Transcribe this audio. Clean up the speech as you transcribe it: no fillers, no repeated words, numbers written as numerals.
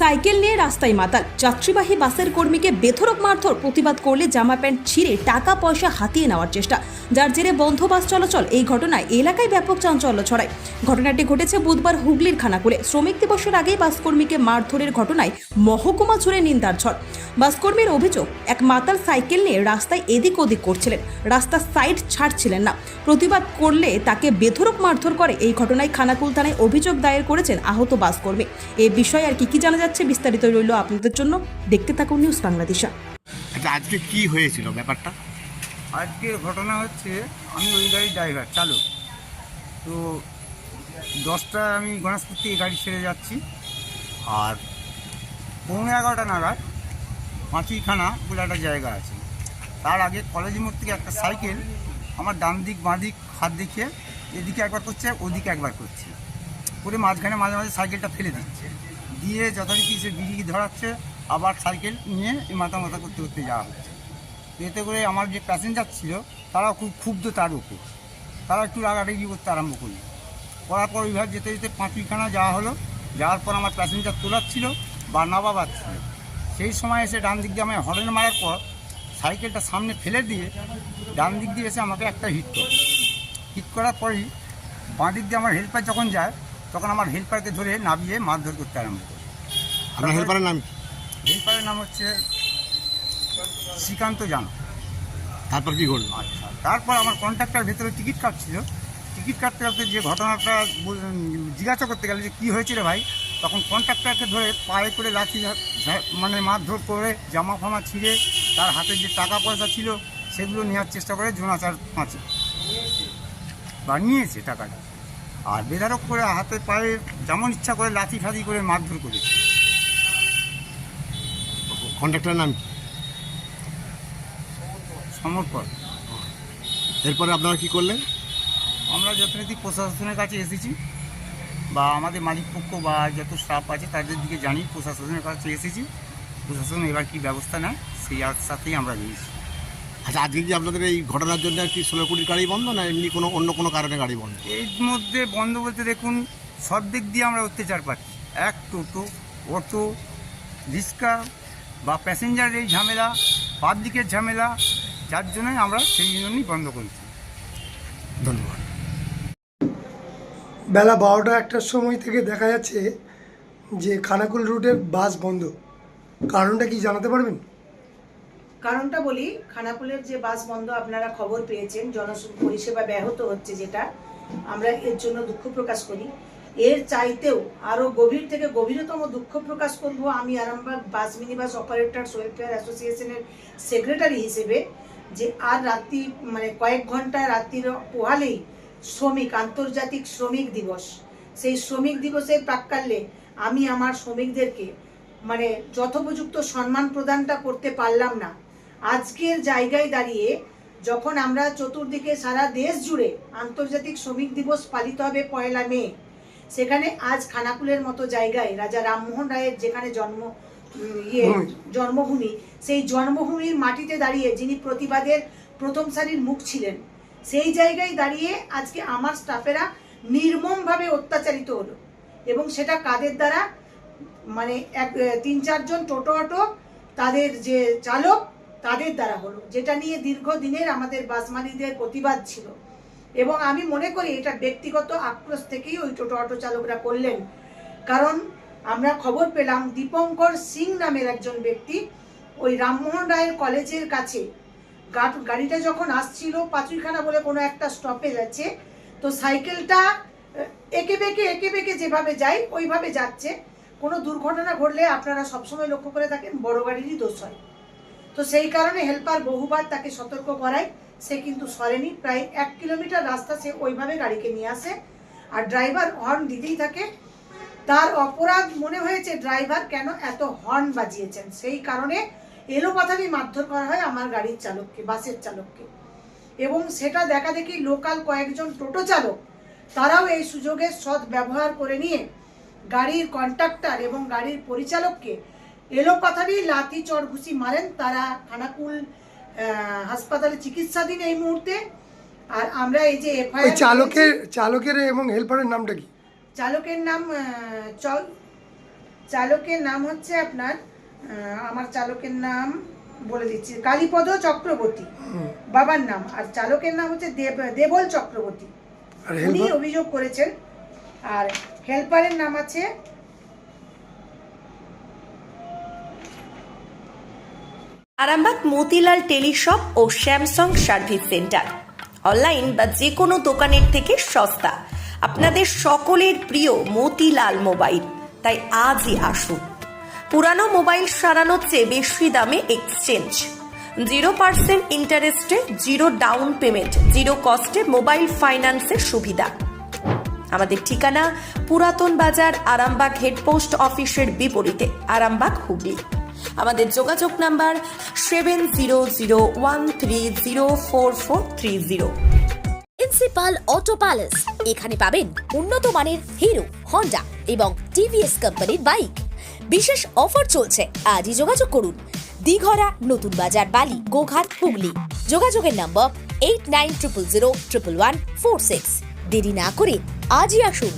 Cycle নিয়ে রাস্তায় মাতাল, যাত্রীবাহী বাসের কর্মীকে বেধড়ক মারধর, প্রতিবাদ করলে জামা প্যান্ট ছিঁড়ে টাকা পয়সা হাতিয়ে নেওয়ার চেষ্টা, যার জেরে বন্ধ বাস চলাচল। এই ঘটনায় এলাকায় ব্যাপক চাঞ্চল্য ছড়ায়। ঘটনাটি ঘটেছে বুধবার হুগলির খানাকুলে। শ্রমিক দিবসের আগেই বাসকর্মীকে মারধরের ঘটনায় মহকুমা জুড়ে নিন্দার ঝড়। বাসকর্মীর অভিযোগ, এক মাতাল সাইকেল নিয়ে রাস্তায় এদিক ওদিক করছিলেন, রাস্তার সাইড ছাড়ছিলেন না। প্রতিবাদ করলে তাকে বেধড়ক মারধর করে। এই ঘটনায় খানাকুল থানায় অভিযোগ দায়ের করেছেন আহত বাসকর্মী। এই বিষয়ে আর কি জানা যাচ্ছে বিস্তারিত রইল আপনাদের জন্য, দেখতে থাকুন নিউজ বাংলাদেশা। আচ্ছা, আজকে কি হয়েছিল ব্যাপারটা? আজকের ঘটনা হচ্ছে, আমি ওই গাড়ির ড্রাইভার চালক। তো 10টায় আমি গণেশপুর থেকে গাড়ি ছেড়ে যাচ্ছি, আর 11:15 নাগাদ পাঁচিখানা বলে একটা জায়গা আছে, তার আগে কলেজ মোড় থেকে একটা সাইকেল আমার ডান দিক বাঁ দিক হাত দেখিয়ে এদিকে একবার করছে, ওদিকে একবার করছে, করে মাঝখানে মাঝে মাঝে সাইকেলটা ফেলে দিচ্ছে, দিয়ে যথারীতি সে বিড়ি ধরাচ্ছে, আবার সাইকেল নিয়ে মাথা মাথা করতে করতে যাওয়া হচ্ছে। এতে করে আমার যে প্যাসেঞ্জার ছিল তারাও খুব ক্ষুব্ধ, তার উপর তারা একটু রাগারাগি করতে আরম্ভ করলো। করার পর ওইভাবে যেতে যেতে পাঁচুইখানা যাওয়া হলো। যাওয়ার পর আমার প্যাসেঞ্জার তোলাচ্ছিল বা নামাবার ছিল, সেই সময় এসে ডান দিক দিয়ে আমায় হর্ন মারার পর সাইকেলটা সামনে ফেলে দিয়ে ডান দিক দিয়ে এসে আমাকে একটা হিট করার পরই বাঁ দিক দিয়ে আমার হেল্পার যখন যায়, তখন আমার হেল্পারকে ধরে নামিয়ে মারধর করতে আরম্ভ করে। আপনার হেল্পারের নাম কি? হেল্পারের নাম হচ্ছে শ্রীকান্ত জানা। তারপর কি করলো? আচ্ছা, তারপর আমার কন্ট্রাক্টর ভেতরে টিকিট কাটছিল, টিকিট কাটতে কাটতে যে ঘটনাটা জিজ্ঞাসা করতে গেলে যে কী হয়েছিল ভাই, তখন কন্ট্রাক্টরকে ধরে পায়ে করে লাঠি মানে মারধর করে জামা ফামা ছিঁড়ে তার হাতে যে টাকা পয়সা ছিল সেগুলো নেওয়ার চেষ্টা করে জোনাচার পাঁচে বা নিয়েছে টাকাটা, আর বেধারক করে হাতে পায়ে যেমন ইচ্ছা করে লাঠি ফাঁদি করে মারধর করেছে। কন্ট্রাক্টরের নাম কি? সমর্পণ। এরপরে আপনারা কি করলেন? আমরা যথারীতি প্রশাসনের কাছে এসেছি, বা আমাদের মালিক পক্ষ বা যত স্টাফ আছে তাদের দিকে জানি, প্রশাসনের কাছে এসেছি। প্রশাসন এবার কী ব্যবস্থা নেয় সেই সাথেই আমরা নিয়েছি। আচ্ছা, আজকে কি আপনাদের এই ঘটনার জন্য কি 16 কোটির গাড়ি বন্ধ, না এমনি অন্য কোনো কারণে গাড়ি বন্ধ? এর মধ্যে বন্ধ বলতে দেখুন, সব দিক দিয়ে আমরা অত্যাচার পাচ্ছি। এক টোটো, অটো, রিক্সা বা প্যাসেঞ্জারের এই ঝামেলা, পাবলিকের ঝামেলা, যার জন্যই আমরা সেই জন্যই বন্ধ করেছি। ধন্যবাদ। বেলা 12টা-1টার সময় থেকে দেখা যাচ্ছে যে খানাকুল রুটের বাস বন্ধ। কারণটা কি জানাতে পারবেন? কারণটা বলি, খানাকুলের যে বাস বন্ধ আপনারা খবর পেয়েছেন, পরিষেবা ব্যাহত হচ্ছে, যেটা আমরা এর জন্য দুঃখ প্রকাশ করি। এর চাইতেও আরও গভীর থেকে গভীরতম দুঃখ প্রকাশ করব আমি আরামবাগ বাস মিনি বাস অপারেটর্স ওয়েলফেয়ার অ্যাসোসিয়েশনের সেক্রেটারি হিসেবে, যে আর রাত্রি মানে কয়েক ঘন্টা রাত্রির পোহালেই আন্তর্জাতিক শ্রমিক দিবস। সেই শ্রমিক দিবসের প্রাক্কালে আমি আমার শ্রমিকদেরকে মানে যথোপযুক্ত সম্মান প্রদানটা করতে পারলাম না। আজকের জায়গায় দাঁড়িয়ে যখন আমরা চতুর্দিকে সারা দেশ জুড়ে আন্তর্জাতিক শ্রমিক দিবস পালিত হবে 1 মে, সেখানে আজ খানাকুলের মতো জায়গায় রাজা রামমোহন রায়ের যেখানে জন্মভূমি, সেই জন্মভূমির মাটিতে দাঁড়িয়ে যিনি প্রতিবাদের প্রথম সারির মুখ ছিলেন, সেই জায়গায় দাঁড়িয়ে আজকে আমার স্টাফেরা নির্মমভাবে অত্যাচারিত হলো। এবং সেটা কাদের দ্বারা? মানে 3-4 জন টোটো অটো তাদের যে চালক তাদের দ্বারা হলো, যেটা নিয়ে দীর্ঘদিনের আমাদের বাস মালিকদের প্রতিবাদ ছিল। এবং আমি মনে করি এটা ব্যক্তিগত আক্রোশ থেকেই ওই টোটো অটো চালকরা করলেন। কারণ আমরা খবর পেলাম দীপঙ্কর সিং নামের একজন ব্যক্তি ওই রামমোহন রায়ের কলেজের কাছে গাড়িটা যখন আসছিল, পাঁচুইখানা বলে কোনো একটা স্টপেজ আছে, তো সাইকেলটা এঁকে বেঁকে যেভাবে যায় ওইভাবে যাচ্ছে। কোনো দুর্ঘটনা ঘটলে আপনারা সবসময় লক্ষ্য করে থাকেন বড় গাড়িরই দোষ হয়। তো সেই কারণে হেল্পার বহুবার তাকে সতর্ক করায়, সে কিন্তু সরেনি। প্রায় 1 কিলোমিটার রাস্তা সে ওইভাবে গাড়িকে নিয়ে আসে, আর ড্রাইভার হর্ন দিতেই থাকে। তার অপরাধ মনে হয়েছে ড্রাইভার কেন এত হর্ন বাজিয়েছেন, সেই কারণে এলোপাথারি মারধর করা হয় আমার গাড়ির চালককে, বাসের চালককে। এবং সেটা দেখা দেখি লোকাল কয়েকজন টোটো চালক তারাও এই সুযোগের সৎ ব্যবহার করে নিয়ে গাড়ির কন্ট্রাক্টর এবং গাড়ির পরিচালককে এলোপাথারি লাথি চড় ঘুষি মারেন। তারা খানাকুল হাসপাতালে চিকিৎসাধীন এই মুহূর্তে। আর আমরা এই যে এফআইআর, চালকের এবং হেল্পারের নামটা কি? চালকের নাম চালকের নাম হচ্ছে আপনার আমার চালকের নাম বলে দিচ্ছি, কালীপদ চক্রবর্তী বাবার নাম, আর চালকের নাম হচ্ছে দেবল চক্রবর্তী, আর উনি হেল্পার অভিযোগ করেছেন। আর হেল্পারের নাম আছে আরামবাগ মতিলাল টেলিশপ ও স্যামসাং সার্ভিস সেন্টার, অনলাইন বা যে কোনো দোকানের থেকে সস্তা, আপনাদের সকলের প্রিয় মতিলাল মোবাইল। তাই আজই আসুন। পুরানো মোবাইল সারানোর চেয়ে বেশি দামে এক্সচেঞ্জ, 0% ইন্টারেস্টে, 0 ডাউন পেমেন্ট, 0 কস্টে মোবাইল ফাইন্যান্সের সুবিধা। আমাদের ঠিকানা পুরাতন বাজার, আরামবাগ হেডপোস্ট অফিসের বিপরীতে, আরামবাগ, হুগলি। আমাদের যোগাযোগ নাম্বার 7001304430। প্রিন্সিপাল অটো প্যালেস, এখানে পাবেন উন্নত মানের হিরো, হন্ডা এবং টিভিএস কোম্পানির বাইক। বিশেষ অফার চলছে, আজই যোগাযোগ করুন। দিঘরা, নতুন বাজার, বালি, গোঘাট, হুগলি। যোগাযোগের নম্বর 8900011146। দেরি না করে আজই আসুন।